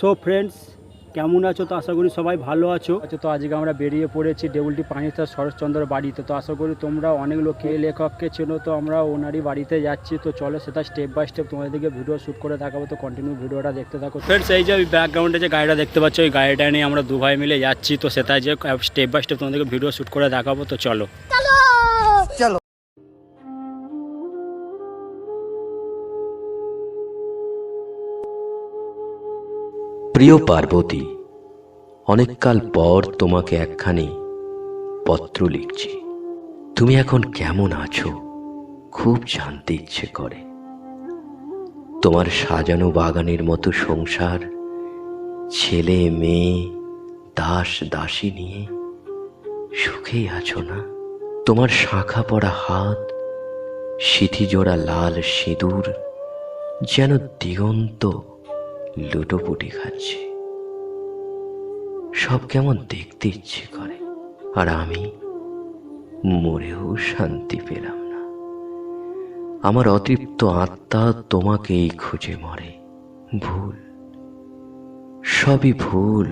So friends, কেমন আছো? তো আশা করি সবাই ভালো আছো। তো আজকে আমরা বেরিয়ে পড়েছি দেউলটি পানিস্তার শরৎচন্দ্র বাড়িতে। তো আশা করি তোমরা অনেক লোককে লেখককে চেনো, তো আমরা ওনারই বাড়িতে যাচ্ছি। তো চলো সেটা স্টেপ বাই স্টেপ তোমাদেরকে ভিডিও শ্যুট করে দেখাবো। তো কন্টিনিউ ভিডিওটা দেখতে থাকো ফ্রেন্ডস। এই যে ব্যাকগ্রাউন্ডে যে গাড়িটা দেখতে পাচ্ছ, ওই গাড়িটা নিয়ে আমরা দু ভাই মিলে যাচ্ছি। তো সেটা যে স্টেপ বাই স্টেপ তোমাদেরকে ভিডিও শ্যুট করে দেখাবো। তো চলো চলো। প্রিয় পার্বতী, অনেককাল পর তোমাকে একখানি পত্র লিখছি। তুমি এখন কেমন আছো খুব জানতে ইচ্ছে করে। তোমার সাজানো বাগানের মতো সংসার, ছেলে মেয়ে, দাস দাসী নিয়ে সুখেই আছো না? তোমার শাখা পড়া হাত, সিথিজোড়া লাল সিঁদুর যেন দিগন্ত লুটোপুটি খাচ্ছে। সব কেমন দেখতে ইচ্ছে করে, আর আমি মরেও শান্তি পেলাম না। আমার অতৃপ্ত আত্মা তোমাকেই খুঁজে মরে। ভুল, সবই ভুল।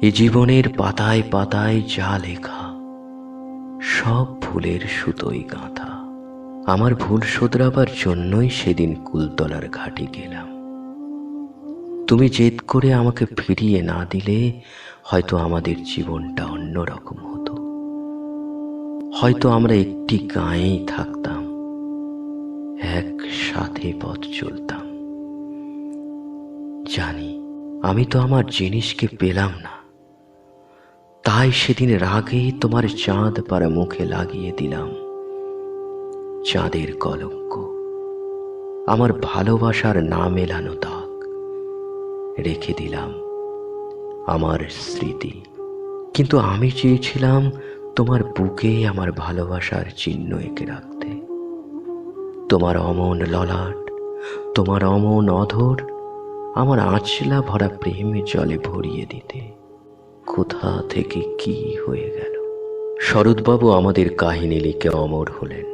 এ জীবনের পাতায় পাতায় যা লেখা, সব ভুলের সুতোই গাঁথা। আমার ভুল শোধরাবার জন্যই সেদিন কুলতলার ঘাটে গেলাম। তুমি জেদ করে আমাকে ফিরিয়ে না দিলে হয়তো আমাদের জীবনটা অন্যরকম হতো। হয়তো আমরা একটি গাঁয়েই থাকতাম, একসাথে পথ চলতাম। জানি আমি তো আমার জিনিসকে পেলাম না, তাই সেদিন রাগে তোমার চাঁদ পাড়া মুখে লাগিয়ে দিলাম চাঁদের কলঙ্ক। আমার ভালোবাসার না মেলানো দাগ রেখে দিলাম আমার স্মৃতি। কিন্তু আমি চেয়েছিলাম তোমার বুকে আমার ভালোবাসার চিহ্ন এঁকে রাখতে। তোমার অমন ললাট, তোমার অমন অধর আমার আঁচলা ভরা প্রেম জলে ভরিয়ে দিতে। কোথা থেকে কি হয়ে গেল? শরৎবাবু আমাদের কাহিনী লিখে অমর হলেন।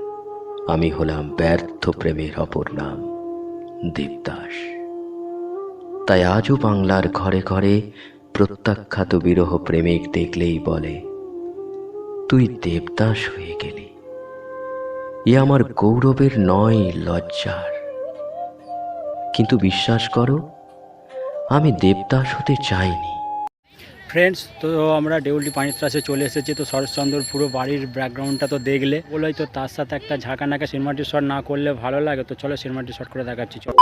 আমি হলাম ব্যর্থ প্রেমের অপর নাম দেবদাস। তাই আজও বাংলার ঘরে ঘরে প্রত্যাখ্যাত বিরহ প্রেমিক দেখলেই বলে, তুই দেবদাস হয়ে গেলি। এ আমার গৌরবের নয়, লজ্জার। কিন্তু বিশ্বাস করো, আমি দেবদাস হতে চাইনি। ফ্রেন্ডস, তো আমরা দেউলটি পানিস্তাসে চলে এসেছি। তো শরৎচন্দ্র পুরো বাড়ির ব্যাকগ্রাউন্ডটা তো দেখলে বলেই, তো তার সাথে একটা ঝাঁকানাকা সিনেমাটিক শট না করলে ভালো লাগে। তো চলো সিনেমাটিক শট করে দেখাচ্ছি। চলো।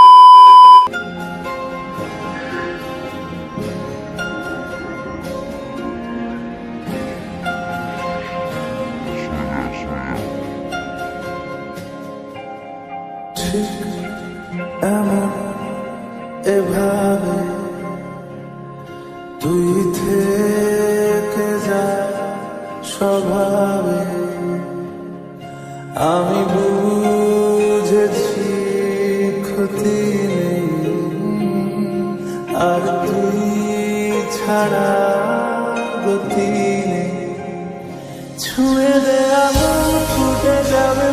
এভাবে তুই থেকে যা স্বভাবে, আমি বুঝেছি ক্ষতি নেই, আর তুই ছাড়া গতি নেই। ছুঁয়ে দে আলো, ফুটে যাবে।